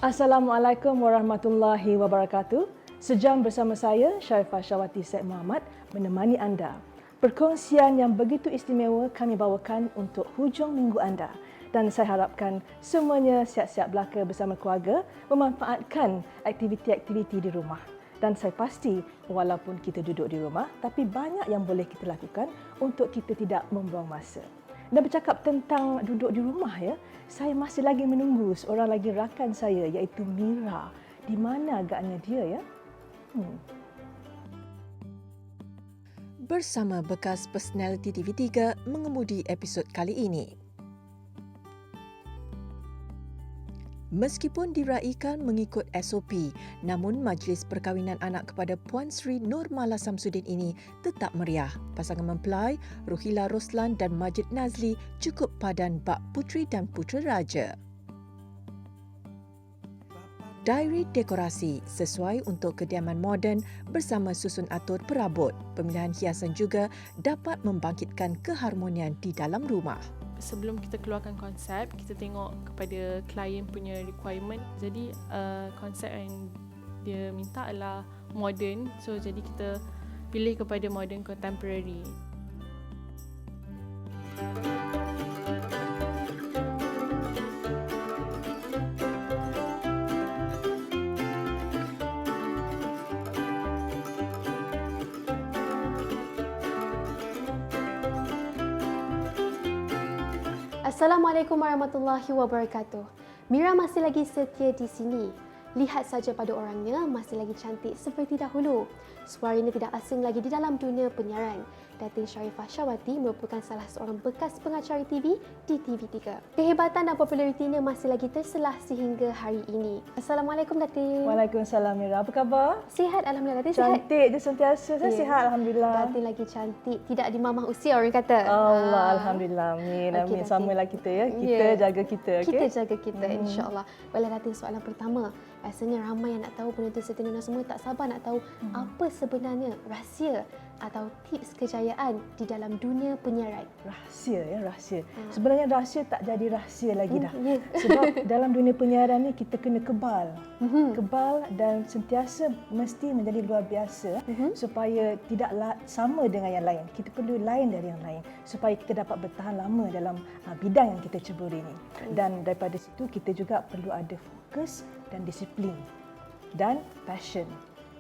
Assalamualaikum warahmatullahi wabarakatuh. Sejam bersama saya, Sharifah Syawati Syed Muhammad, menemani anda. Perkongsian yang begitu istimewa kami bawakan untuk hujung minggu anda. Dan saya harapkan semuanya siap-siap belaka bersama keluarga memanfaatkan aktiviti-aktiviti di rumah. Dan saya pasti walaupun kita duduk di rumah, tapi banyak yang boleh kita lakukan untuk kita tidak membuang masa. Dan bercakap tentang duduk di rumah ya, saya masih lagi menunggu seorang lagi rakan saya iaitu Mira. Di mana agaknya dia ya? Bersama bekas personaliti TV3 mengemudi episod kali ini. Meskipun diraikan mengikut SOP, namun majlis perkahwinan anak kepada Puan Sri Nurmala Samsudin ini tetap meriah. Pasangan mempelai Ruhila Roslan dan Majid Nazli cukup padan bak puteri dan putera raja. Diary dekorasi sesuai untuk kediaman moden bersama susun atur perabot. Pemilihan hiasan juga dapat membangkitkan keharmonian di dalam rumah. Sebelum kita keluarkan konsep, kita tengok kepada klien punya requirement. Jadi konsep yang dia minta adalah modern. So jadi kita pilih kepada modern contemporary. Assalamualaikum warahmatullahi wabarakatuh. Mira masih lagi setia di sini. Lihat saja pada orangnya, masih lagi cantik seperti dahulu. Suaranya tidak asing lagi di dalam dunia penyiaran. Datin Sharifah Syawati merupakan salah seorang bekas pengacara TV di TV3. Kehebatan dan popularitinya masih lagi terselah sehingga hari ini. Assalamualaikum Datin. Waalaikumsalam Mira. Apa khabar? Sihat Alhamdulillah. Datin sihat? Cantik je sentiasa. Saya sihat Alhamdulillah. Datin lagi cantik. Tidak di mamah usia orang kata. Allah Alhamdulillah. Amin. Okey, Amin. Datin. Samalah kita ya. Kita jaga kita. Okay? Kita jaga kita insya-Allah. Baiklah Datin, soalan pertama. Rasanya ramai yang nak tahu, penonton setia Nona semua tak sabar nak tahu apa sebenarnya rahsia atau tips kejayaan di dalam dunia penyiaran. Rahsia ya, rahsia. Sebenarnya rahsia tak jadi rahsia lagi dah. Ya. Sebab dalam dunia penyiaran ni kita kena kebal. Kebal dan sentiasa mesti menjadi luar biasa supaya tidak sama dengan yang lain. Kita perlu lain dari yang lain supaya kita dapat bertahan lama dalam bidang yang kita ceburi ini. Dan daripada situ kita juga perlu ada fokus dan disiplin dan passion.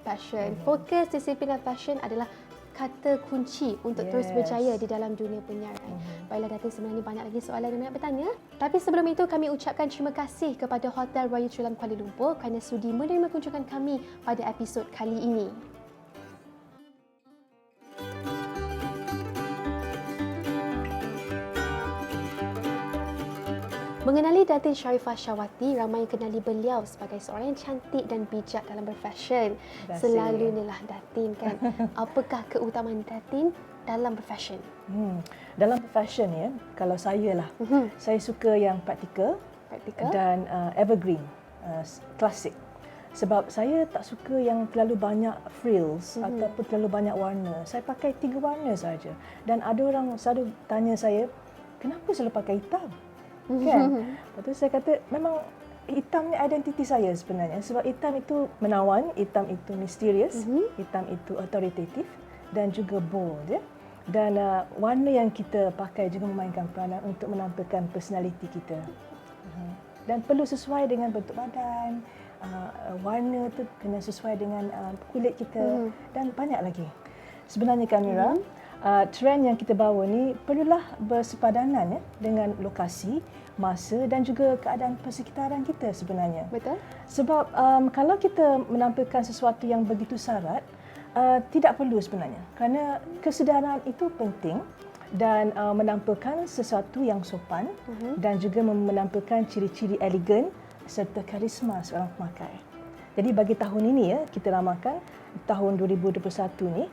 Passion. Fokus, disiplin dan passion adalah kata kunci untuk terus berjaya di dalam dunia penyiaran. Baiklah Datin, sebenarnya banyak lagi soalan yang nak bertanya. Tapi sebelum itu kami ucapkan terima kasih kepada Hotel Royal Chulam Kuala Lumpur kerana sudi menerima kunjungan kami pada episod kali ini. Mengenali Datin Sharifah Syawati, ramai yang kenali beliau sebagai seorang yang cantik dan bijak dalam berfashion. Selalu inilah Datin kan. Apakah keutamaan Datin dalam berfashion? Dalam fashion ya, kalau saya lah, saya suka yang praktikal dan evergreen, klasik. Sebab saya tak suka yang terlalu banyak frills ataupun terlalu banyak warna. Saya pakai 3 warna saja. Dan ada orang selalu tanya saya, kenapa selalu pakai hitam? Kan? Lepas tu saya kata memang hitam ni identiti saya sebenarnya. Sebab hitam itu menawan, hitam itu misterius, hitam itu autoritatif dan juga bold ya. Dan warna yang kita pakai juga memainkan peranan untuk menampilkan personaliti kita. Dan perlu sesuai dengan bentuk badan, warna tu kena sesuai dengan kulit kita dan banyak lagi. Sebenarnya Kamira, trend yang kita bawa ni perlulah bersepadanan ya dengan lokasi, masa dan juga keadaan persekitaran kita sebenarnya. Betul? Sebab kalau kita menampilkan sesuatu yang begitu syarat, tidak perlu sebenarnya. Kerana kesedaran itu penting dan menampilkan sesuatu yang sopan dan juga menampilkan ciri-ciri elegan serta karisma seorang pemakai. Jadi bagi tahun ini ya, kita ramakan tahun 2021 ni,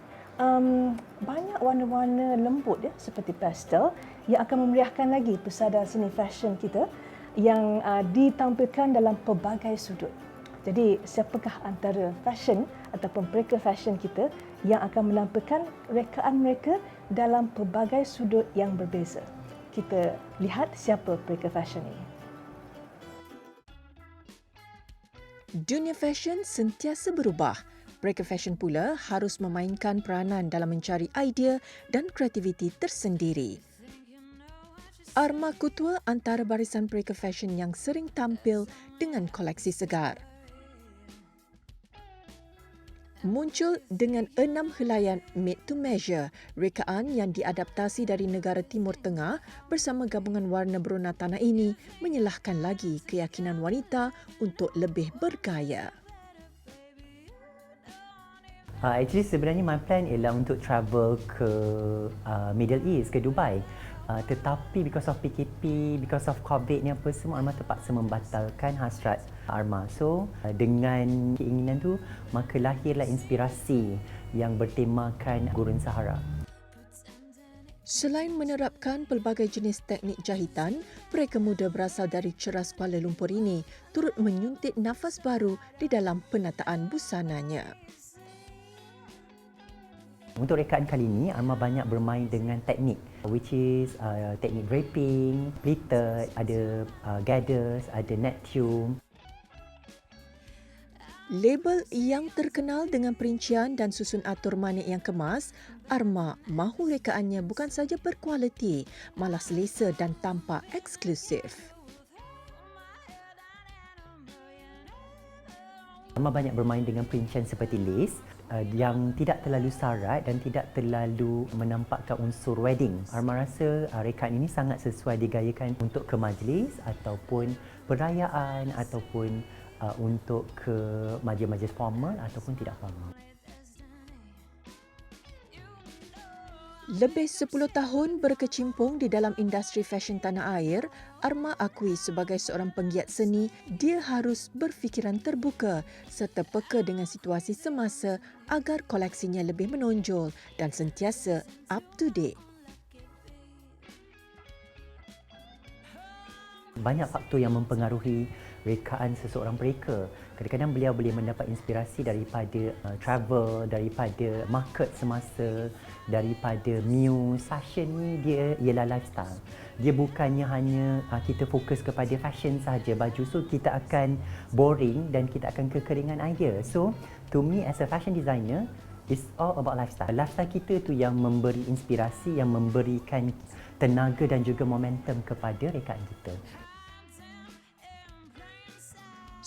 banyak warna-warna lembut ya, seperti pastel yang akan memeriahkan lagi pesada seni fashion kita yang ditampilkan dalam pelbagai sudut. Jadi siapakah antara fashion ataupun mereka fashion kita yang akan menampilkan rekaan mereka dalam pelbagai sudut yang berbeza. Kita lihat siapa mereka fashion ini. Dunia fashion sentiasa berubah. Mereka fashion pula harus memainkan peranan dalam mencari idea dan kreativiti tersendiri. Arma Kutua antara barisan mereka fashion yang sering tampil dengan koleksi segar. Muncul dengan 6 helaian made to measure, rekaan yang diadaptasi dari negara Timur Tengah bersama gabungan warna berona tanah ini menyelahkan lagi keyakinan wanita untuk lebih bergaya. Actually sebenarnya my plan ialah untuk travel ke Middle East, ke Dubai. Tetapi because of PKP, because of COVID ni apa semua, Arma terpaksa membatalkan hasrat Arma. So dengan keinginan tu, maka lahirlah inspirasi yang bertemakan Gurun Sahara. Selain menerapkan pelbagai jenis teknik jahitan, mereka muda berasal dari Ceras Kuala Lumpur ini turut menyuntik nafas baru di dalam penataan busananya. Untuk rekaan kali ini, Arma banyak bermain dengan teknik, which is teknik draping, pleated, ada gathers, ada net tune. Label yang terkenal dengan perincian dan susun atur manik yang kemas, Arma mahu rekaannya bukan saja berkualiti, malah selesa dan tampak eksklusif. Arma banyak bermain dengan perincian seperti lace yang tidak terlalu sarat dan tidak terlalu menampakkan unsur wedding. Arma rasa rekaan ini sangat sesuai digayakan untuk ke majlis ataupun perayaan ataupun untuk ke majlis-majlis formal ataupun tidak formal. Lebih 10 tahun berkecimpung di dalam industri fashion tanah air, Arma akui sebagai seorang penggiat seni, dia harus berfikiran terbuka serta peka dengan situasi semasa agar koleksinya lebih menonjol dan sentiasa up to date. Banyak faktor yang mempengaruhi rekaan seseorang pereka. Kadang-kadang beliau boleh mendapat inspirasi daripada travel, daripada market semasa, daripada muse. Fashion ni dia ialah lifestyle. Dia bukannya hanya kita fokus kepada fashion sahaja baju. So kita akan boring dan kita akan kekeringan idea. So to me as a fashion designer, it's all about lifestyle. Lifestyle kita tu yang memberi inspirasi, yang memberikan tenaga dan juga momentum kepada rekaan kita.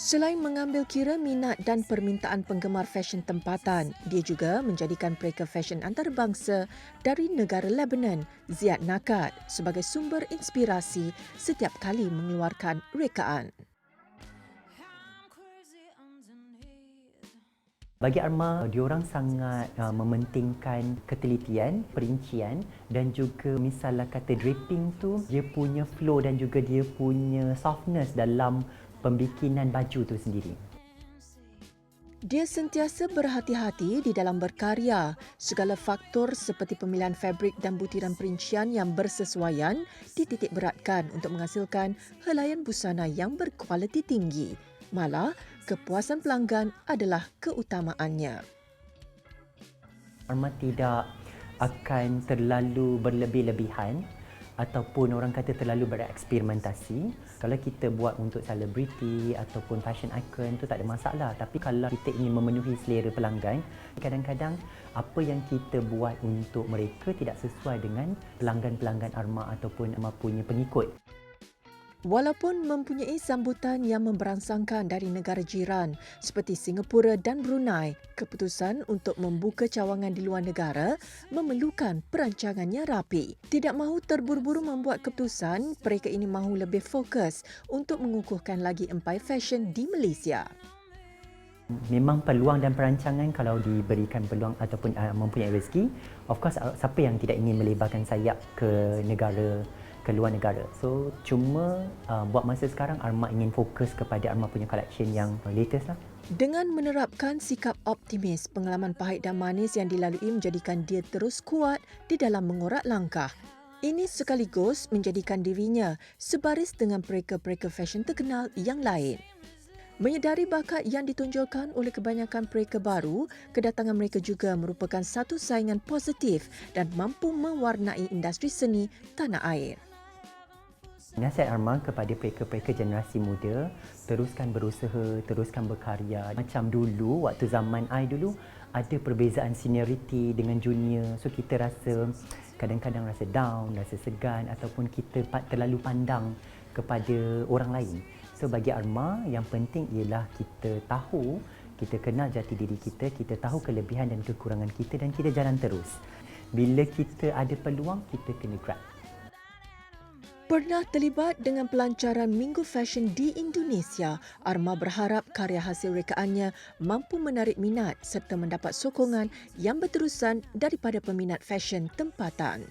Selain mengambil kira minat dan permintaan penggemar fashion tempatan, dia juga menjadikan pereka fashion antarabangsa dari negara Lebanon, Ziad Nakat, sebagai sumber inspirasi setiap kali mengeluarkan rekaan. Bagi Arma, diorang sangat mementingkan ketelitian, perincian dan juga misalnya kata draping tu, dia punya flow dan juga dia punya softness dalam pembikinan baju tu sendiri. Dia sentiasa berhati-hati di dalam berkarya. Segala faktor seperti pemilihan fabrik dan butiran perincian yang bersesuaian dititik beratkan untuk menghasilkan helaian busana yang berkualiti tinggi. Malah, kepuasan pelanggan adalah keutamaannya. Arma tidak akan terlalu berlebih-lebihan ataupun orang kata terlalu bereksperimentasi. Kalau kita buat untuk selebriti ataupun fashion icon tu tak ada masalah. Tapi kalau kita ingin memenuhi selera pelanggan, kadang-kadang apa yang kita buat untuk mereka tidak sesuai dengan pelanggan-pelanggan Arma ataupun Arma punya pengikut. Walaupun mempunyai sambutan yang memberangsangkan dari negara jiran seperti Singapura dan Brunei, keputusan untuk membuka cawangan di luar negara memerlukan perancangan yang rapi. Tidak mahu terburu-buru membuat keputusan, mereka ini mahu lebih fokus untuk mengukuhkan lagi empai fashion di Malaysia. Memang peluang dan perancangan kalau diberikan peluang ataupun mempunyai rezeki, of course siapa yang tidak ingin melebarkan sayap ke luar negara. So cuma buat masa sekarang Arma ingin fokus kepada Arma punya collection yang latest lah. Dengan menerapkan sikap optimis, pengalaman pahit dan manis yang dilalui menjadikan dia terus kuat di dalam mengorak langkah. Ini sekaligus menjadikan dirinya sebaris dengan pereka-pereka fashion terkenal yang lain. Menyedari bakat yang ditonjolkan oleh kebanyakan pereka baru, kedatangan mereka juga merupakan satu saingan positif dan mampu mewarnai industri seni tanah air. Nasihat Arma kepada mereka-mereka generasi muda, teruskan berusaha, teruskan berkarya. Macam dulu, waktu zaman I dulu, ada perbezaan seniority dengan junior. So kita rasa, kadang-kadang rasa down, rasa segan ataupun kita terlalu pandang kepada orang lain. So bagi Arma, yang penting ialah kita tahu, kita kenal jati diri kita tahu kelebihan dan kekurangan kita dan kita jalan terus. Bila kita ada peluang, kita kena grab. Pernah terlibat dengan pelancaran Minggu Fashion di Indonesia, Arma berharap karya hasil rekaannya mampu menarik minat serta mendapat sokongan yang berterusan daripada peminat fashion tempatan.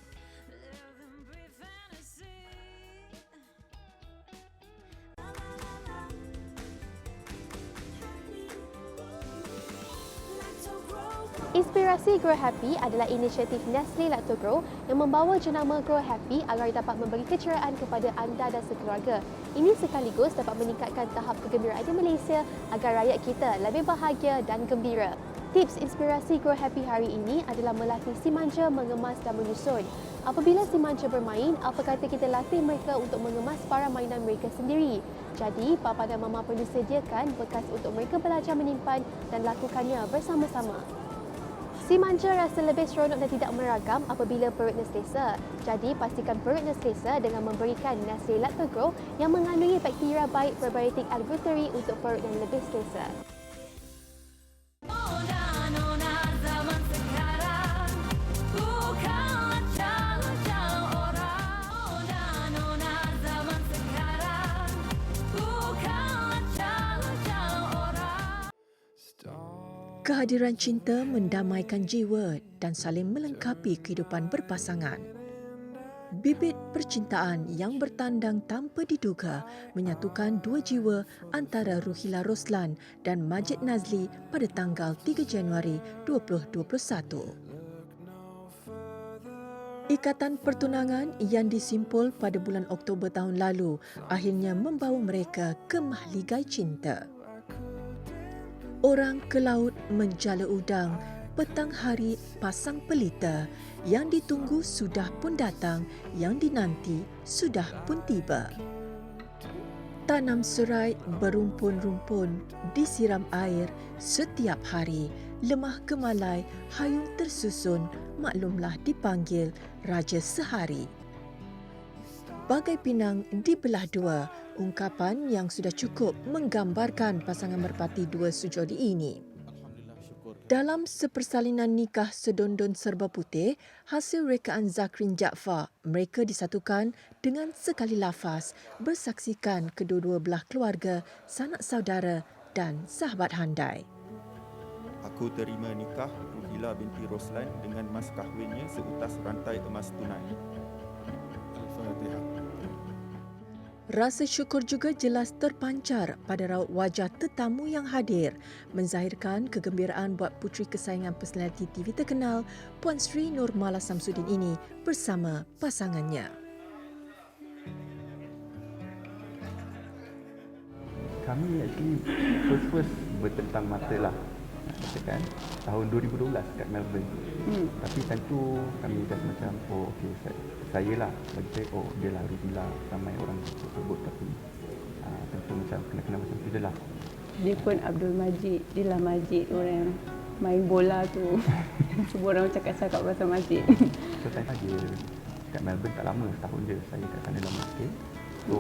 Inspirasi Grow Happy adalah inisiatif Nestle Lactogrow yang membawa jenama Grow Happy agar dapat memberi keceriaan kepada anda dan sekeluarga. Ini sekaligus dapat meningkatkan tahap kegembiraan di Malaysia agar rakyat kita lebih bahagia dan gembira. Tips inspirasi Grow Happy hari ini adalah melatih si manja mengemas dan menyusun. Apabila si manja bermain, apa kata kita latih mereka untuk mengemas barang mainan mereka sendiri. Jadi, papa dan mama perlu sediakan bekas untuk mereka belajar menyimpan dan lakukannya bersama-sama. Si manja rasa lebih seronok dan tidak meragam apabila perutnya selesa. Jadi, pastikan perutnya selesa dengan memberikan Nestle Lactogrow yang mengandungi bakteria baik probiotik L-Glutery untuk perut yang lebih selesa. Kehadiran cinta mendamaikan jiwa dan saling melengkapi kehidupan berpasangan. Bibit percintaan yang bertandang tanpa diduga menyatukan dua jiwa antara Ruhila Roslan dan Majid Nazli pada tanggal 3 Januari 2021. Ikatan pertunangan yang disimpul pada bulan Oktober tahun lalu akhirnya membawa mereka ke mahligai cinta. Orang ke laut menjala udang, petang hari pasang pelita, yang ditunggu sudah pun datang, yang dinanti sudah pun tiba. Tanam serai berumpun-rumpun, disiram air setiap hari, lemah gemalai, hayung tersusun, maklumlah dipanggil Raja Sehari. Bagai pinang dibelah dua, ungkapan yang sudah cukup menggambarkan pasangan merpati dua sujudi ini. Dalam sepersalinan nikah sedondon serba putih, hasil rekaan Zakrin Jaafar, mereka disatukan dengan sekali lafaz bersaksikan kedua-dua belah keluarga, sanak saudara dan sahabat handai. Aku terima nikah Ruhila binti Roslan dengan mas kahwinnya seutas rantai emas tunai. Al-Fatihah. Rasa syukur juga jelas terpancar pada raut wajah tetamu yang hadir, menzahirkan kegembiraan buat puteri kesayangan personaliti TV terkenal Puan Sri Nurmala Samsudin ini bersama pasangannya. Kami actually first bertentang mata lah, katakan tahun 2012 kat Melbourne. Tapi tentu kami dah macam okey, saya lah bagi saya dia lah Ruhila, ramai orang sebut, tapi tentu macam kena macam tu je lah. Dia pun Abdul Majid, dia lah Majid, orang main bola tu. Semua orang cakap pasal Majid. So saya dia kat Melbourne tak lama, setahun je saya kat sana lama sikit. So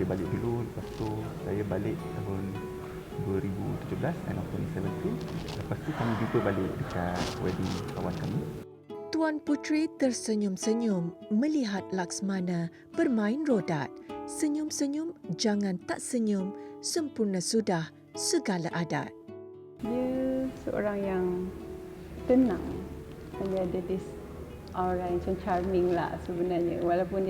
dia balik dulu, lepas tu saya balik tahun 2017 end of 2017. Lepas tu kami jumpa balik dekat wedding kawan kami. Tuan Puteri tersenyum-senyum melihat Laksmana bermain rodat. Senyum-senyum, jangan tak senyum, sempurna sudah segala adat. Dia seorang yang tenang. Dia ada this aura yang macam charming lah sebenarnya. Walaupun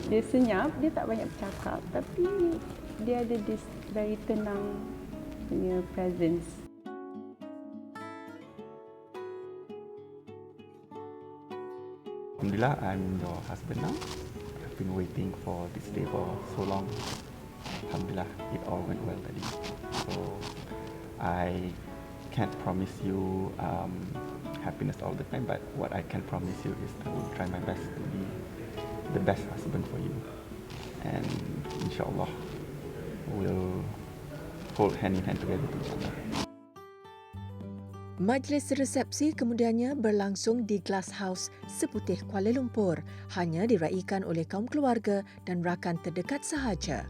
dia senyap, dia tak banyak bercakap, tapi dia ada this very tenang punya presence. Alhamdulillah, I'm your husband now. I've been waiting for this day for so long. Alhamdulillah, it all went well tadi. So, I can't promise you happiness all the time, but what I can promise you is I will try my best to be the best husband for you. and insyaAllah we'll hold hand in hand together insyaAllah. Majlis resepsi kemudiannya berlangsung di Glass House Seputih Kuala Lumpur, hanya diraikan oleh kaum keluarga dan rakan terdekat sahaja.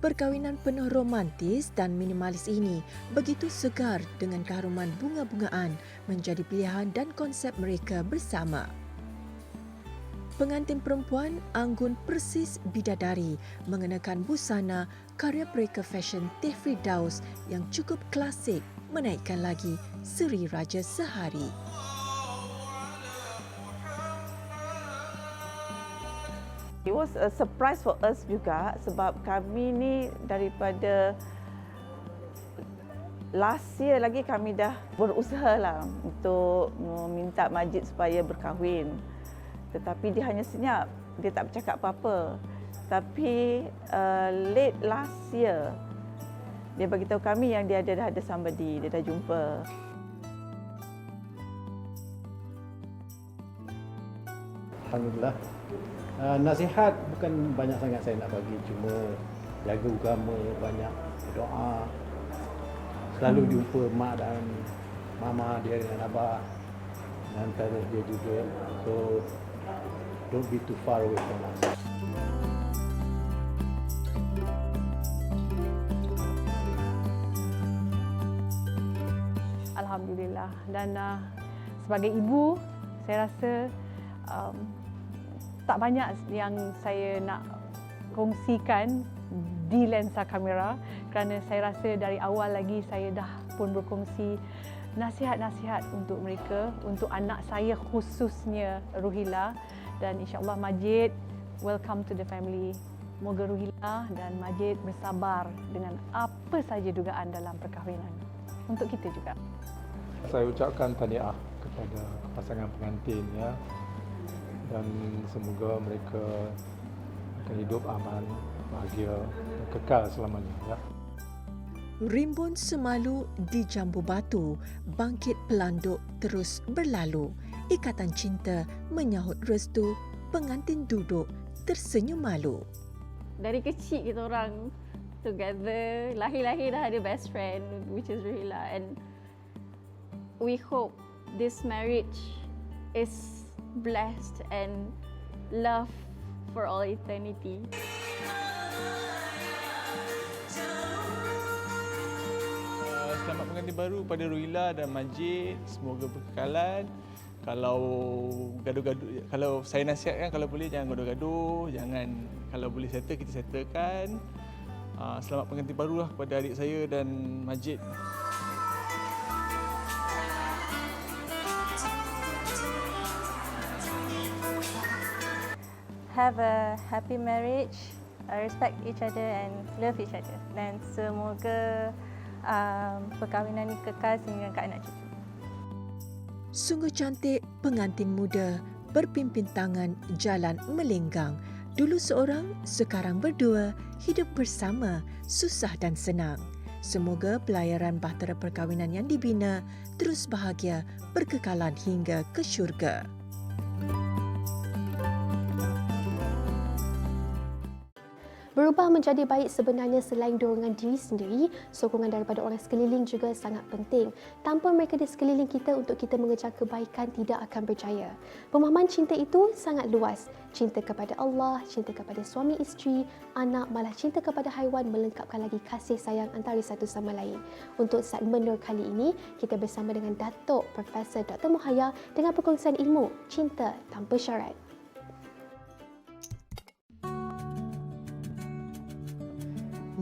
Perkahwinan penuh romantis dan minimalis ini begitu segar dengan keharuman bunga-bungaan menjadi pilihan dan konsep mereka bersama. Pengantin perempuan anggun persis bidadari mengenakan busana karya pereka fashion Teh Firdaus yang cukup klasik, menaikkan lagi seri raja sehari. It was a surprise for us juga sebab kami ni daripada last year lagi kami dah berusaha lah untuk meminta Majid supaya berkahwin. Tetapi dia hanya senyap, dia tak bercakap apa-apa. Tapi late last year, dia beritahu kami yang dia dah ada somebody, dia dah jumpa. Alhamdulillah. Nasihat bukan banyak sangat saya nak bagi, cuma jaga agama, banyak doa. Selalu jumpa mak dan mama dia dengan abah dan antara dia juga. So don't be too far away from us. Alhamdulillah. Dan sebagai ibu, saya rasa tak banyak yang saya nak kongsikan di lensa kamera kerana saya rasa dari awal lagi saya dah pun berkongsi nasihat-nasihat untuk mereka, untuk anak saya khususnya Ruhila, dan insyaAllah Majid, welcome to the family. Moga Ruhila dan Majid bersabar dengan apa saja dugaan dalam perkahwinan. Untuk kita juga. Saya ucapkan tahniah kepada pasangan pengantin ya, dan semoga mereka akan hidup aman, bahagia dan kekal selamanya ya. Rimbun semalu di Jambu Batu, bangkit pelanduk terus berlalu. Ikatan cinta menyahut restu, pengantin duduk tersenyum malu. Dari kecil kita orang together, lahir-lahir dah ada best friend which is Ruhila, and we hope this marriage is blessed and love for all eternity. Selamat pengantin baru pada Ruhila dan Majid. Semoga berkekalan. Kalau gaduh-gaduh, kalau saya nasihatkan, kalau boleh jangan gaduh-gaduh, jangan, kalau boleh settle kita settlekan. Selamat pengantin barulah kepada adik saya dan Majid. Have a happy marriage, respect each other and love each other. Dan semoga perkahwinan ini kekal sehingga ke anak cucu. Sungguh cantik pengantin muda, berpimpin tangan jalan melenggang. Dulu seorang, sekarang berdua, hidup bersama, susah dan senang. Semoga pelayaran bahtera perkahwinan yang dibina terus bahagia, berkekalan hingga ke syurga. Berubah menjadi baik sebenarnya selain dorongan diri sendiri, sokongan daripada orang sekeliling juga sangat penting. Tanpa mereka di sekeliling kita untuk kita mengejar kebaikan tidak akan berjaya. Pemahaman cinta itu sangat luas. Cinta kepada Allah, cinta kepada suami isteri, anak, malah cinta kepada haiwan melengkapkan lagi kasih sayang antara satu sama lain. Untuk segmen Nur kali ini, kita bersama dengan Datuk Profesor Dr. Muhaya dengan perkongsian ilmu cinta tanpa syarat.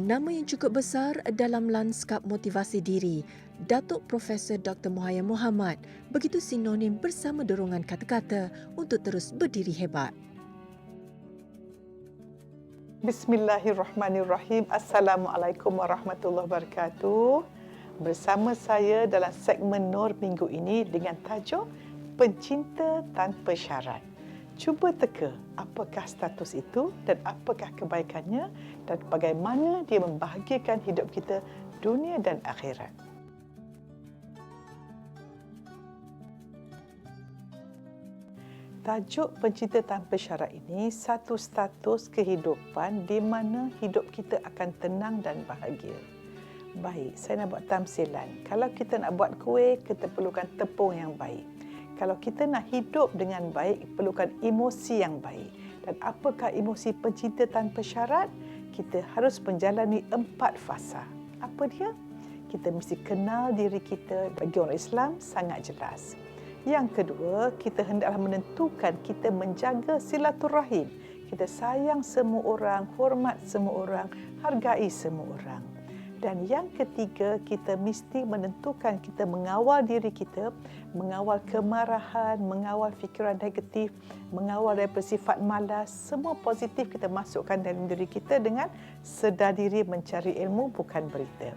Nama yang cukup besar dalam lanskap motivasi diri, Datuk Profesor Dr. Muhaya Muhammad begitu sinonim bersama dorongan kata-kata untuk terus berdiri hebat. Bismillahirrahmanirrahim. Assalamualaikum warahmatullahi wabarakatuh. Bersama saya dalam segmen Nur minggu ini dengan tajuk Pencinta Tanpa Syarat. Cuba teka apakah status itu dan apakah kebaikannya dan bagaimana dia membahagiakan hidup kita dunia dan akhirat. Tajuk Pencinta Tanpa Syarat ini satu status kehidupan di mana hidup kita akan tenang dan bahagia. Baik, saya nak buat tamsilan. Kalau kita nak buat kuih, kita perlukan tepung yang baik. Kalau kita nak hidup dengan baik, perlukan emosi yang baik. Dan apakah emosi pencinta tanpa syarat? Kita harus menjalani 4 fasa. Apa dia? Kita mesti kenal diri kita. Bagi orang Islam, sangat jelas. Yang kedua, kita hendaklah menentukan kita menjaga silaturahim. Kita sayang semua orang, hormat semua orang, hargai semua orang. Dan yang ketiga, kita mesti menentukan kita mengawal diri kita, mengawal kemarahan, mengawal fikiran negatif, mengawal daripada sifat malas. Semua positif kita masukkan dalam diri kita dengan sedar diri mencari ilmu, bukan berita.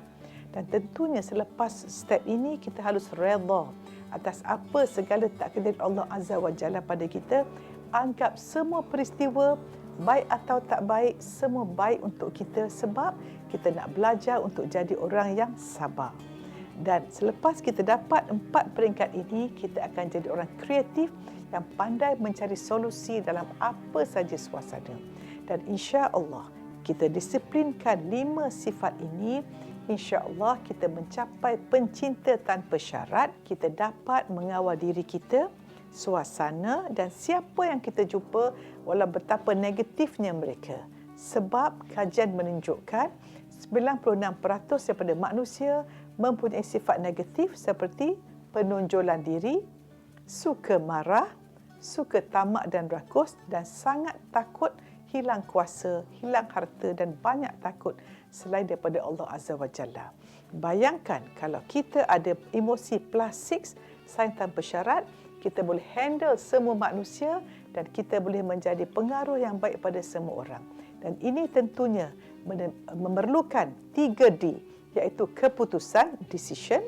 Dan tentunya selepas step ini, kita harus redha atas apa segala takdir Allah Azza wa Jalla pada kita. Anggap semua peristiwa, baik atau tak baik, semua baik untuk kita sebab kita nak belajar untuk jadi orang yang sabar. Dan selepas kita dapat 4 peringkat ini, kita akan jadi orang kreatif yang pandai mencari solusi dalam apa saja suasana. Dan insya-Allah kita disiplinkan 5 sifat ini, insya-Allah kita mencapai pencinta tanpa syarat. Kita dapat mengawal diri kita, suasana dan siapa yang kita jumpa walau betapa negatifnya mereka. Sebab kajian menunjukkan 96% daripada manusia mempunyai sifat negatif seperti penonjolan diri, suka marah, suka tamak dan rakus dan sangat takut hilang kuasa, hilang harta dan banyak takut selain daripada Allah Azza wa Jalla. Bayangkan kalau kita ada emosi +6, sayang tanpa syarat, kita boleh handle semua manusia dan kita boleh menjadi pengaruh yang baik pada semua orang. Dan ini tentunya memerlukan 3D, iaitu keputusan, decision,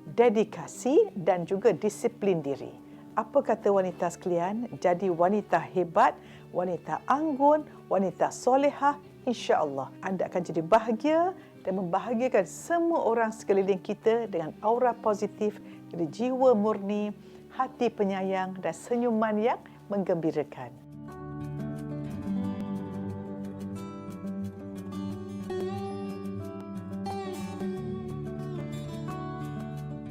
dedikasi dan juga disiplin diri. Apa kata wanita sekalian? Jadi wanita hebat, wanita anggun, wanita solehah, insya-Allah anda akan jadi bahagia dan membahagiakan semua orang sekeliling kita dengan aura positif, jadi jiwa murni, hati penyayang dan senyuman yang menggembirakan.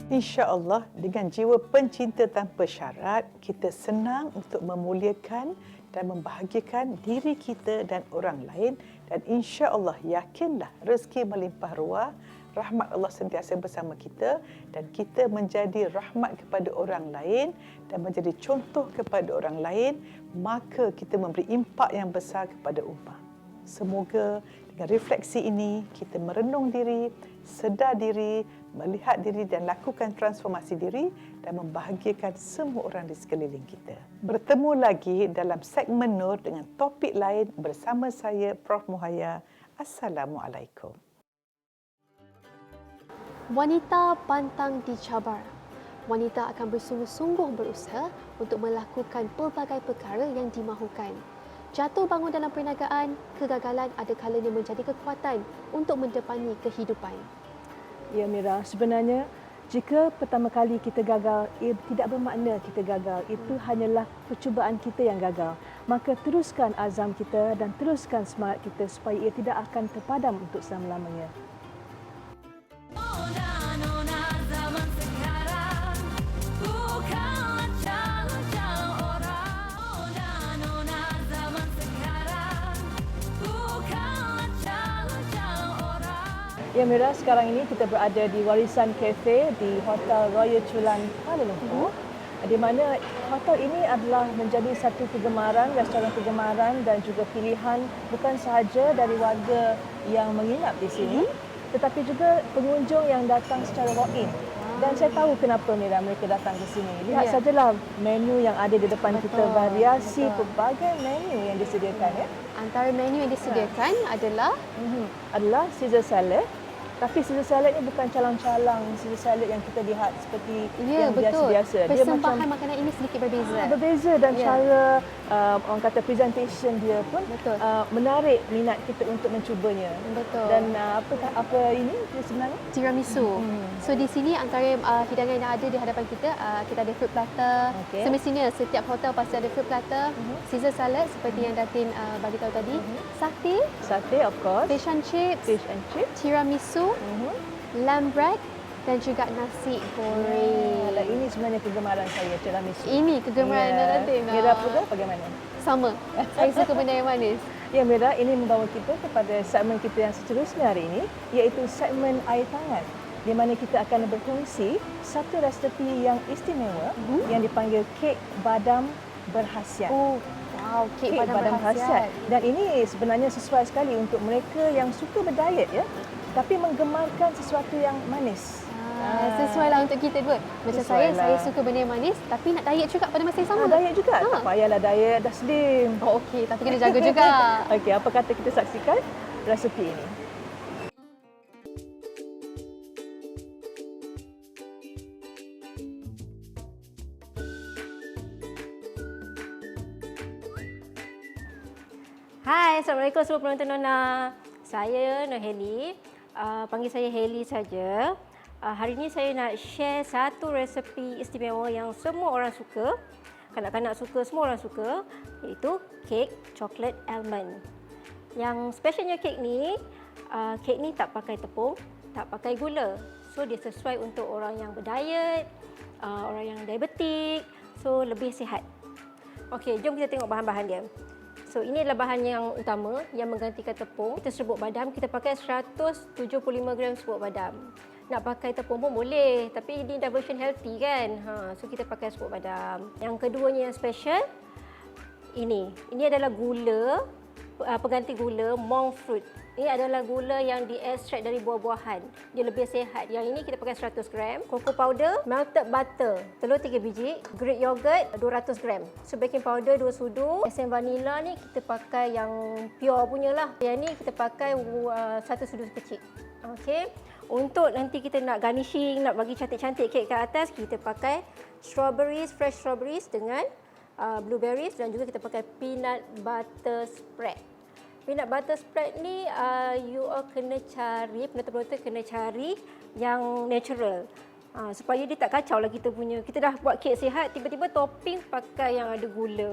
InsyaAllah dengan jiwa pencinta tanpa syarat, kita senang untuk memuliakan dan membahagiakan diri kita dan orang lain. Dan insyaAllah yakinlah rezeki melimpah ruah, rahmat Allah sentiasa bersama kita dan kita menjadi rahmat kepada orang lain dan menjadi contoh kepada orang lain, maka kita memberi impak yang besar kepada umat. Semoga dengan refleksi ini kita merenung diri, sedar diri, melihat diri dan lakukan transformasi diri dan membahagiakan semua orang di sekeliling kita. Bertemu lagi dalam segmen Nur dengan topik lain bersama saya Prof Muhaya. Assalamualaikum. Wanita pantang dicabar. Wanita akan bersungguh-sungguh berusaha untuk melakukan pelbagai perkara yang dimahukan. Jatuh bangun dalam perniagaan, kegagalan ada kalanya menjadi kekuatan untuk mendepani kehidupan. Ya Mira, sebenarnya jika pertama kali kita gagal, ia tidak bermakna kita gagal. Itu hanyalah percubaan kita yang gagal. Maka teruskan azam kita dan teruskan semangat kita supaya ia tidak akan terpadam untuk selama-lamanya. Ya Mira, sekarang ini kita berada di Warisan Cafe di Hotel Royal Chulan, Kuala Lumpur. Di mana hotel ini adalah menjadi satu kegemaran, restoran kegemaran dan juga pilihan bukan sahaja dari warga yang menginap di sini, tetapi juga pengunjung yang datang secara walk-in. Dan saya tahu kenapa Mira mereka datang ke sini. Lihat sajalah menu yang ada di depan kita, variasi pelbagai menu yang disediakan. Ya. Antara menu yang disediakan adalah Caesar salad, Tapi Caesar salad ni bukan calang-calang Caesar salad yang kita lihat seperti yang betul. biasa-biasa. Persembahan makanan ini sedikit berbeza. Berbeza dan cara orang kata presentation dia pun menarik minat kita untuk mencubanya. Betul. Dan apa ini sebenarnya? Tiramisu. So di sini antara hidangan yang ada di hadapan kita, kita ada fruit platter. Semestinya setiap hotel pasti ada fruit platter, Caesar salad seperti yang Datin bagi tahu tadi, Satay of course, fish and chips, tiramisu, lamb bread dan juga nasi goreng. Dan ini sebenarnya kegemaran saya, tiramisu. Ini kegemaran Datin. Mira pula bagaimana? Sama. Saya suka benda yang manis. Ya Mira, ini membawa kita kepada segmen kita yang seterusnya hari ini, iaitu segmen air tangan, di mana kita akan berkongsi satu resepi yang istimewa yang dipanggil kek badam berkhasiat. Oh, wow, kek badam berkhasiat. Dan ini sebenarnya sesuai sekali untuk mereka yang suka berdiet ya, tapi menggemarkan sesuatu yang manis. Sesuai lah untuk kita dua. Macam saya suka benda yang manis tapi nak diet juga pada masa yang sama. Diet juga? Tak payahlah diet, dah slim. Oh okey, tapi kena jaga juga. Okey, apa kata kita saksikan resepi ini? Hai, Assalamualaikum semua penonton Nona. Saya Noheli. Panggil saya Heli saja. Hari ini saya nak share satu resepi istimewa yang semua orang suka. Kanak-kanak suka, semua orang suka, iaitu kek coklat almond. Yang specialnya kek ni tak pakai tepung, tak pakai gula. So dia sesuai untuk orang yang berdiet, orang yang diabetik, so lebih sihat. Okey, jom kita tengok bahan-bahan dia. So ini adalah bahan yang utama yang menggantikan tepung. Kita serbuk badam, kita pakai 175 gram serbuk badam. Nak pakai tepung pun boleh, tapi ini dah version healthy kan. So kita pakai serbuk badam. Yang keduanya yang special, ini adalah gula, pengganti gula monk fruit. Ini adalah gula yang diekstrak dari buah-buahan. Dia lebih sihat. Yang ini kita pakai 100 gram. Cocoa powder, melted butter, telur 3 biji, Greek yogurt 200 gram. So baking powder 2 sudu. Esen vanilla ni kita pakai yang pure punya lah. Yang ni kita pakai 1 sudu kecil. Okey. Untuk nanti kita nak garnishing, nak bagi cantik-cantik kek ke atas, kita pakai strawberries, fresh strawberries dengan blueberries dan juga kita pakai peanut butter spread. Peanut butter spread ni you all kena cari, penonton-penonton kena cari yang natural. Supaya dia tak kacau lah kita punya. Kita dah buat kek sihat, tiba-tiba topping pakai yang ada gula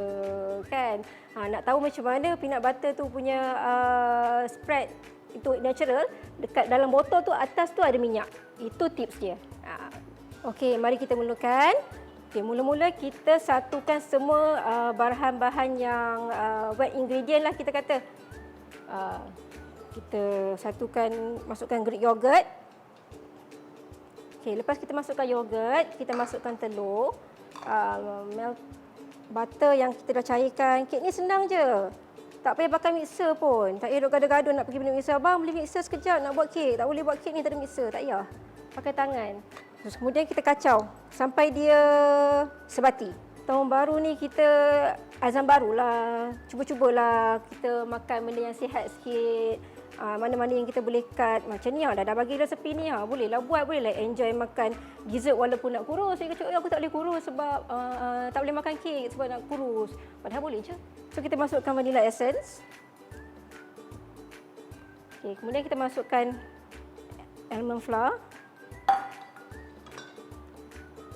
kan. Nak tahu macam mana peanut butter tu punya spread itu natural, dekat dalam botol tu atas tu ada minyak. Itu tips dia. Okey, mari kita mulakan. Okay, mula-mula kita satukan semua bahan-bahan yang wet ingredient lah kita kata. Kita satukan, masukkan Greek yogurt. Okay, lepas kita masukkan yogurt, kita masukkan telur, melt butter yang kita dah cairkan. Kek ni senang je. Tak payah pakai mixer pun. Tak payah duk gaduh-gaduh nak pergi beli mixer. Abang beli mixer sekejap nak buat kek. Tak boleh buat kek ni tak ada mixer. Tak payah. Pakai tangan. Terus kemudian kita kacau sampai dia sebati. Tahun baru ni kita azam barulah. Cuba-cubalah kita makan benda yang sihat sikit. Mana-mana yang kita boleh cut. Macam ni dah bagi resepi ni. Bolehlah buat, bolehlah enjoy makan dessert walaupun nak kurus. Saya kata, aku tak boleh kurus sebab tak boleh makan kek sebab nak kurus. Padahal boleh je. So kita masukkan vanilla essence. Okay, kemudian kita masukkan almond flour.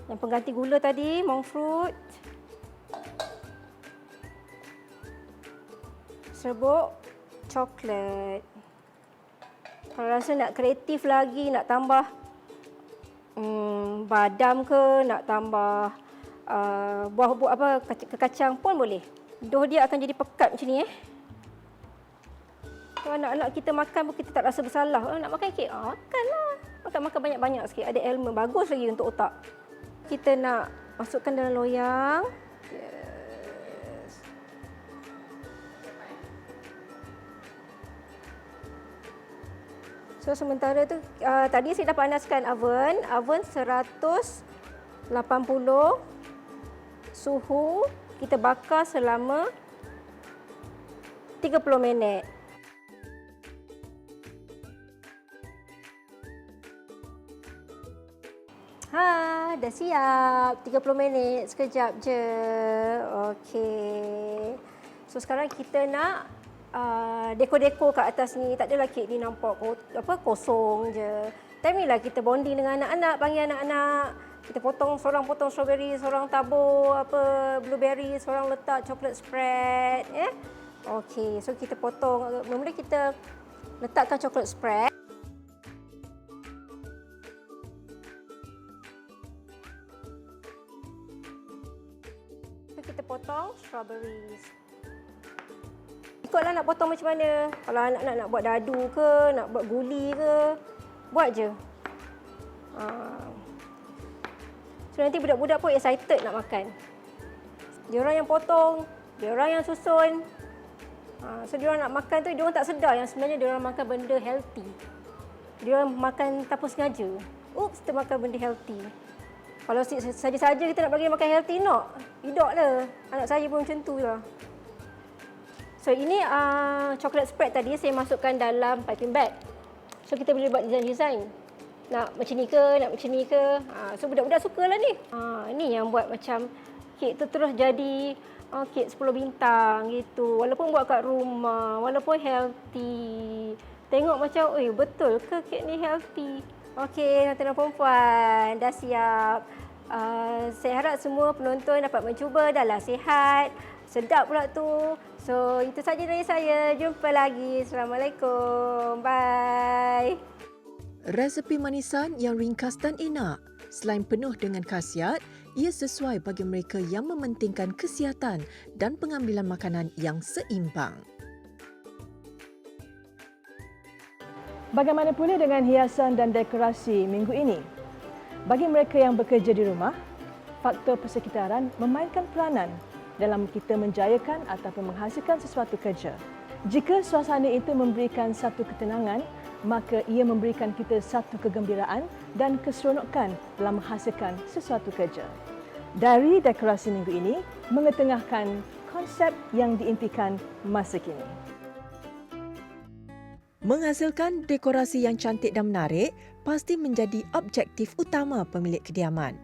Yang pengganti gula tadi, monk fruit. Serbuk coklat. Kalau rasa nak kreatif lagi, nak tambah badam ke, nak tambah buah-buah apa kacang pun boleh. Dough dia akan jadi pekat macam ni Kalau anak-anak kita makan pun kita tak rasa bersalah. Nak makan kek? Makanlah. Makan banyak-banyak sikit. Ada elemen bagus lagi untuk otak. Kita nak masukkan dalam loyang. Yes. So sementara tu tadi saya dah panaskan oven 180 suhu kita bakar selama 30 minit. dah siap. 30 minit, sekejap je. Okey. So sekarang kita nak dekor-dekor kat atas ni. Tak adalah kek ni nampak kosong je. Time ni lah kita bonding dengan anak-anak, panggil anak-anak. Kita seorang potong strawberry, seorang tabur blueberry, seorang letak chocolate spread, ya. Okey, so kita potong. Mula kita letakkan chocolate spread. So kita potong strawberries. Ikutlah nak potong macam mana. Kalau anak-anak nak buat dadu ke, nak buat guli ke, buat je. So nanti budak-budak pun excited nak makan. Dia orang yang potong, dia orang yang susun. So dia orang nak makan tu, dia orang tak sedar yang sebenarnya dia orang makan benda healthy. Dia orang makan tanpa sengaja. Oops, kita makan benda healthy. Kalau saja-saja kita nak bagi makan healthy, no. Hidup lah. Anak saya pun macam tu lah. So ini chocolate spread tadi saya masukkan dalam piping bag. So kita boleh buat design-design. Nak macam ni ke, nak macam ni ke. So budak-budak suka lah ni. Ni yang buat macam kek tu terus jadi kek 10 bintang gitu. Walaupun buat kat rumah, walaupun healthy. Tengok macam, betul ke kek ni healthy? Okey, tuan-tuan dan perempuan, dah siap. Saya harap semua penonton dapat mencuba, dahlah sihat. Sedap pula tu. So, itu saja dari saya. Jumpa lagi. Assalamualaikum. Bye. Resepi manisan yang ringkas dan enak. Selain penuh dengan khasiat, ia sesuai bagi mereka yang mementingkan kesihatan dan pengambilan makanan yang seimbang. Bagaimana pula dengan hiasan dan dekorasi minggu ini? Bagi mereka yang bekerja di rumah, faktor persekitaran memainkan peranan dalam kita menjayakan ataupun menghasilkan sesuatu kerja. Jika suasana itu memberikan satu ketenangan, maka ia memberikan kita satu kegembiraan dan keseronokan dalam menghasilkan sesuatu kerja. Dari dekorasi minggu ini, mengetengahkan konsep yang diimpikan masa kini. Menghasilkan dekorasi yang cantik dan menarik pasti menjadi objektif utama pemilik kediaman.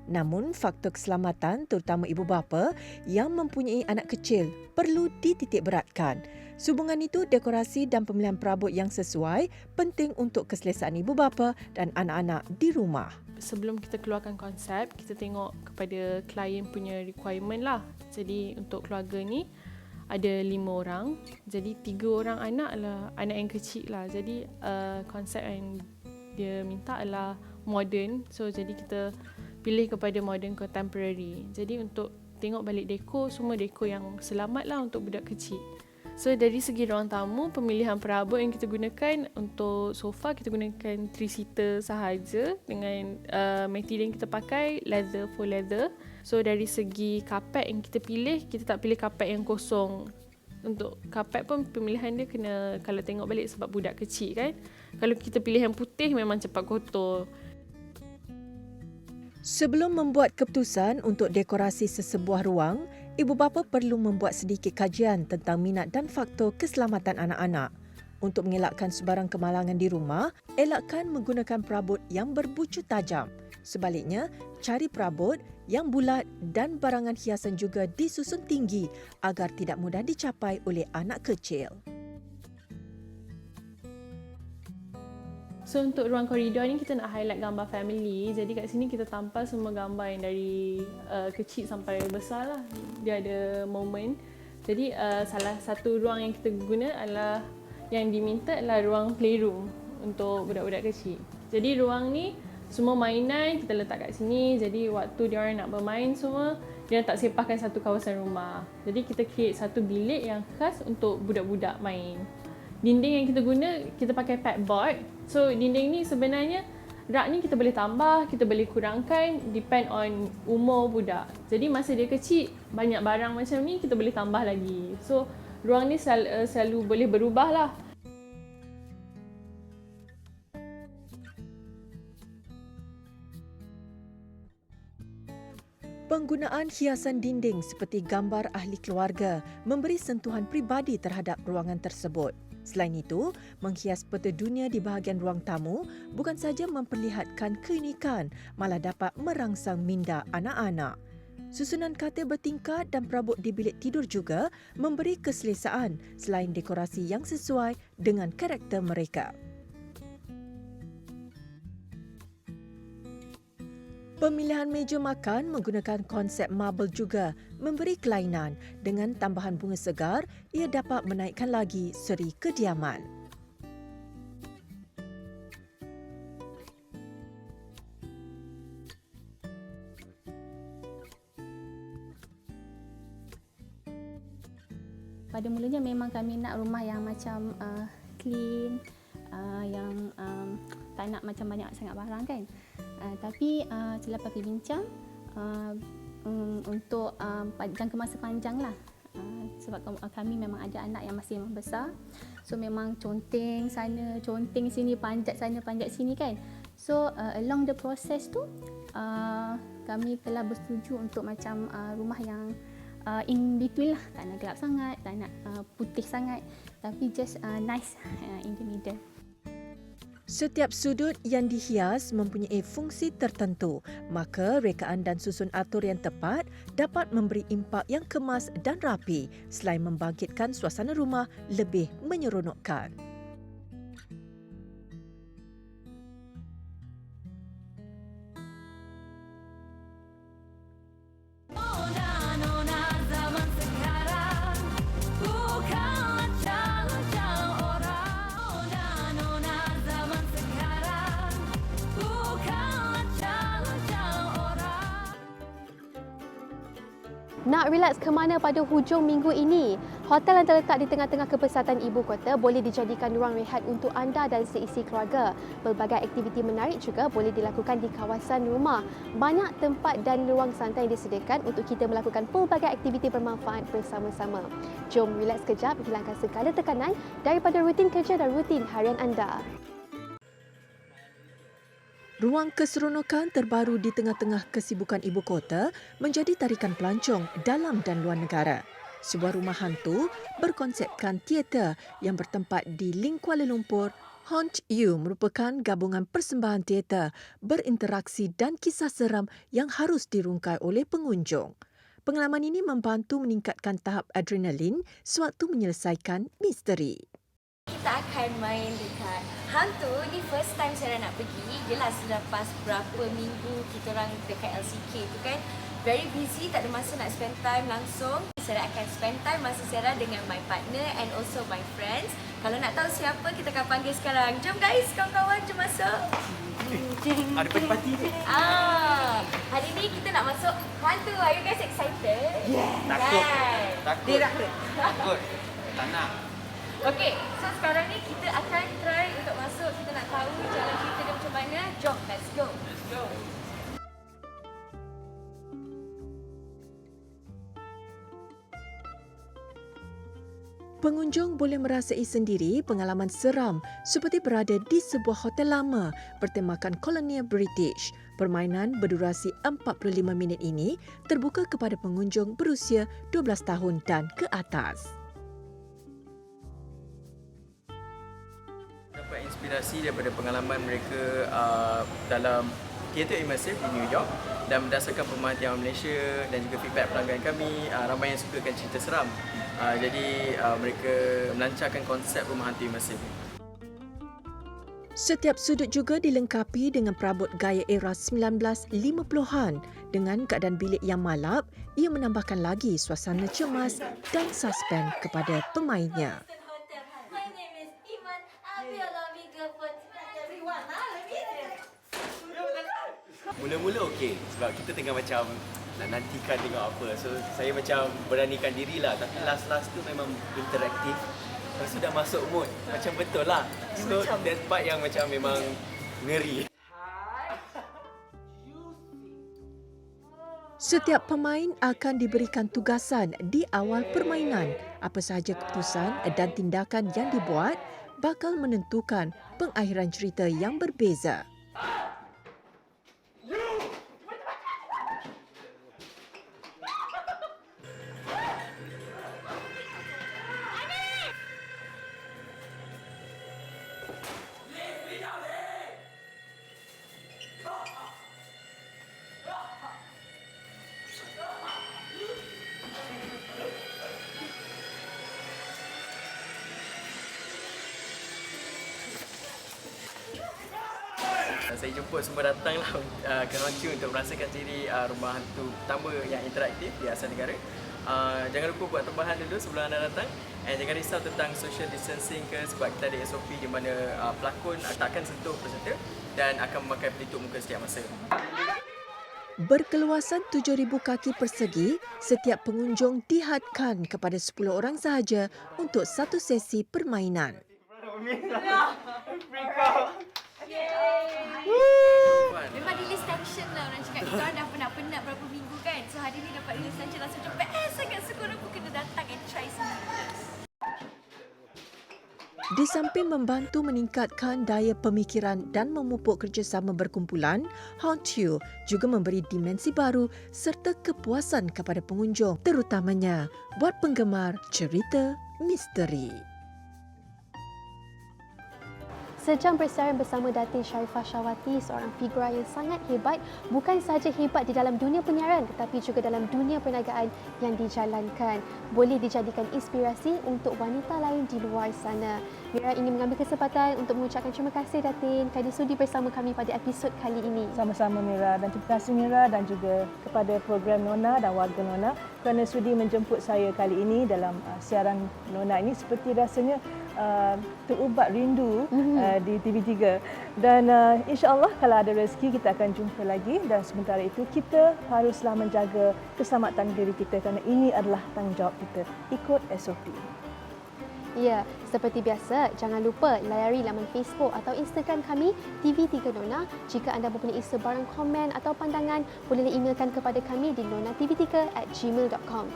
Namun, faktor keselamatan terutama ibu bapa yang mempunyai anak kecil perlu dititikberatkan. Sehubungan itu, dekorasi dan pemilihan perabot yang sesuai penting untuk keselesaan ibu bapa dan anak-anak di rumah. Sebelum kita keluarkan konsep, kita tengok kepada klien punya requirement lah. Jadi untuk keluarga ni ada 5 orang. Jadi 3 orang anak adalah anak yang kecil lah. Jadi konsep yang dia minta adalah modern. So jadi kita pilih kepada modern contemporary. Jadi untuk tengok balik dekor, semua dekor yang selamat lah untuk budak kecil. So dari segi ruang tamu, pemilihan perabot yang kita gunakan untuk sofa, kita gunakan 3-seater sahaja dengan material yang kita pakai faux leather. So dari segi kapet yang kita pilih, kita tak pilih kapet yang kosong. Untuk kapet pun pemilihan dia kena, kalau tengok balik sebab budak kecil kan. Kalau kita pilih yang putih memang cepat kotor. Sebelum membuat keputusan untuk dekorasi sesebuah ruang, ibu bapa perlu membuat sedikit kajian tentang minat dan faktor keselamatan anak-anak. Untuk mengelakkan sebarang kemalangan di rumah, elakkan menggunakan perabot yang berbucu tajam. Sebaliknya, cari perabot yang bulat dan barangan hiasan juga disusun tinggi agar tidak mudah dicapai oleh anak kecil. So untuk ruang koridor ni kita nak highlight gambar family. Jadi kat sini kita tampal semua gambar yang dari kecil sampai besar lah. Dia ada moment. Jadi salah satu ruang yang kita guna adalah yang diminta adalah ruang playroom untuk budak-budak kecil. Jadi ruang ni semua mainan kita letak kat sini. Jadi waktu dia orang nak bermain semua, dia tak sepahkan satu kawasan rumah. Jadi kita create satu bilik yang khas untuk budak-budak main. Dinding yang kita guna, kita pakai pegboard. So dinding ni sebenarnya rak ni kita boleh tambah, kita boleh kurangkan depend on umur budak. Jadi masa dia kecil, banyak barang macam ni kita boleh tambah lagi. So ruang ni selalu boleh berubah lah. Penggunaan hiasan dinding seperti gambar ahli keluarga memberi sentuhan pribadi terhadap ruangan tersebut. Selain itu, menghias peta dunia di bahagian ruang tamu bukan saja memperlihatkan keunikan, malah dapat merangsang minda anak-anak. Susunan katil bertingkat dan perabot di bilik tidur juga memberi keselesaan selain dekorasi yang sesuai dengan karakter mereka. Pemilihan meja makan menggunakan konsep marble juga memberi kelainan. Dengan tambahan bunga segar, ia dapat menaikkan lagi seri kediaman. Pada mulanya memang kami nak rumah yang macam clean, yang tak nak macam banyak sangat barang kan. Tapi selepas kami bincang, untuk jangka masa panjang lah. Sebab kami memang ada anak yang masih membesar. So memang conteng sana, conteng sini, panjat sana, panjat sini kan. So along the process tu, kami telah bersetuju untuk macam rumah yang in between lah, tak nak gelap sangat, tak nak putih sangat, tapi just nice in the middle. Setiap sudut yang dihias mempunyai fungsi tertentu, maka rekaan dan susun atur yang tepat dapat memberi impak yang kemas dan rapi selain membangkitkan suasana rumah lebih menyeronokkan. Nak relax ke mana pada hujung minggu ini? Hotel yang terletak di tengah-tengah kepesatan ibu kota boleh dijadikan ruang rehat untuk anda dan seisi keluarga. Pelbagai aktiviti menarik juga boleh dilakukan di kawasan rumah. Banyak tempat dan ruang santai yang disediakan untuk kita melakukan pelbagai aktiviti bermanfaat bersama-sama. Jom relax kejap, hilangkan segala tekanan daripada rutin kerja dan rutin harian anda. Ruang keseronokan terbaru di tengah-tengah kesibukan ibu kota menjadi tarikan pelancong dalam dan luar negara. Sebuah rumah hantu berkonsepkan teater yang bertempat di Ling Kuala Lumpur, Haunt You merupakan gabungan persembahan teater berinteraksi dan kisah seram yang harus dirungkai oleh pengunjung. Pengalaman ini membantu meningkatkan tahap adrenalin sewaktu menyelesaikan misteri. Kita akan main dekat hantu. Ni first time saya nak pergi. Jelas selepas berapa minggu kita orang dekat LCK tu kan, very busy, tak ada masa nak spend time langsung. Saya akan spend time masa Sarah dengan my partner and also my friends. Kalau nak tahu siapa, kita akan panggil sekarang. Jom guys, kawan-kawan, jom masuk. Ada parti-parti ni. Hari ni kita nak masuk hantu. Are you guys excited? Yeah. Takut. Dia takut. Takut. Tak nak. Okey, so sekarang ni kita akan try untuk masuk. Kita nak tahu jalan cerita dia macam mana. Jom, let's go. Let's go. Pengunjung boleh merasai sendiri pengalaman seram seperti berada di sebuah hotel lama bertemakan kolonial British. Permainan berdurasi 45 minit ini terbuka kepada pengunjung berusia 12 tahun dan ke atas. Dapat inspirasi daripada pengalaman mereka dalam teater imersif di New York, dan berdasarkan pemerhatian Malaysia dan juga feedback pelanggan kami, ramai yang sukakan cerita seram. Jadi mereka melancarkan konsep rumah hantu imersif. Setiap sudut juga dilengkapi dengan perabot gaya era 1950-an. Dengan keadaan bilik yang malap, ia menambahkan lagi suasana cemas dan suspense kepada pemainnya. Mula-mula okey sebab kita tengah macam nak nantikan tengok apa. So saya macam beranikan dirilah, tapi last tu memang interaktif. Lepas tu dah masuk mood. Macam betul lah. So that part yang macam memang ngeri. Setiap pemain akan diberikan tugasan di awal permainan. Apa sahaja keputusan dan tindakan yang dibuat bakal menentukan pengakhiran cerita yang berbeza. saya jemput semua datanglah ke Hang Tuah untuk merasakan sendiri rumah hantu pertama yang interaktif di Asia Negara. Jangan lupa buat tambahan dulu sebelum anda datang. Jangan risau tentang social distancing sebab kita ada SOP di mana pelakon tak akan sentuh peserta dan akan memakai pelitup muka setiap masa. Berkeluasan 7,000 kaki persegi, setiap pengunjung dihadkan kepada 10 orang sahaja untuk satu sesi permainan. Memang release tension lah orang cakap. Kita orang dah penat-penat berapa minggu kan. So hari ni dapat release tension rasa macam sangat syukur aku kena datang and try sendiri. Di samping membantu meningkatkan daya pemikiran dan memupuk kerjasama berkumpulan, Hang Tuah juga memberi dimensi baru serta kepuasan kepada pengunjung, terutamanya buat penggemar cerita misteri. Sejam bersiaran bersama Datin Sharifah Syahwati, seorang figura yang sangat hebat, bukan sahaja hebat di dalam dunia penyiaran tetapi juga dalam dunia perniagaan yang dijalankan. Boleh dijadikan inspirasi untuk wanita lain di luar sana. Mira ingin mengambil kesempatan untuk mengucapkan terima kasih Datin kerana sudi bersama kami pada episod kali ini. Sama-sama Mira, dan terima kasih Mira dan juga kepada program Nona dan warga Nona kerana sudi menjemput saya kali ini dalam siaran Nona ini. Seperti rasanya terubat rindu di TV3 dan insya-Allah kalau ada rezeki kita akan jumpa lagi, dan sementara itu kita haruslah menjaga keselamatan diri kita kerana ini adalah tanggungjawab kita. Ikut SOP. Ya, seperti biasa, jangan lupa layari laman Facebook atau Instagram kami TV3 Nona. Jika anda mempunyai sebarang komen atau pandangan, boleh emailkan kepada kami di nonatv3@gmail.com.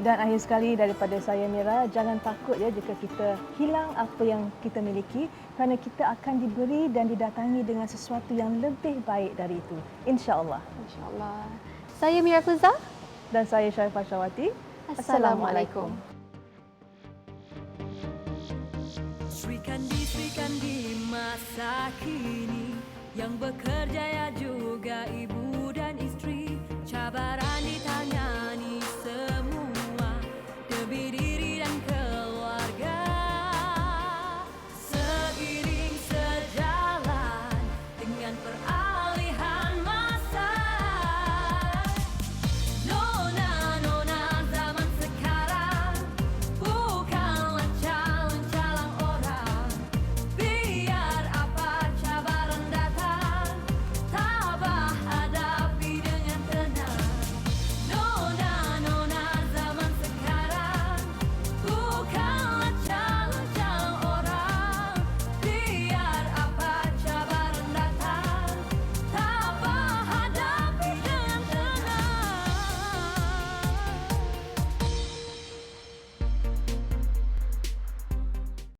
Dan akhir sekali daripada saya Mira, jangan takut ya jika kita hilang apa yang kita miliki kerana kita akan diberi dan didatangi dengan sesuatu yang lebih baik dari itu. Insya-Allah. Insya-Allah. Saya Mira Fuzah dan saya Sharifah Syahwati. Assalamualaikum. Sri Kandi masa kini yang bekerja ya juga ibu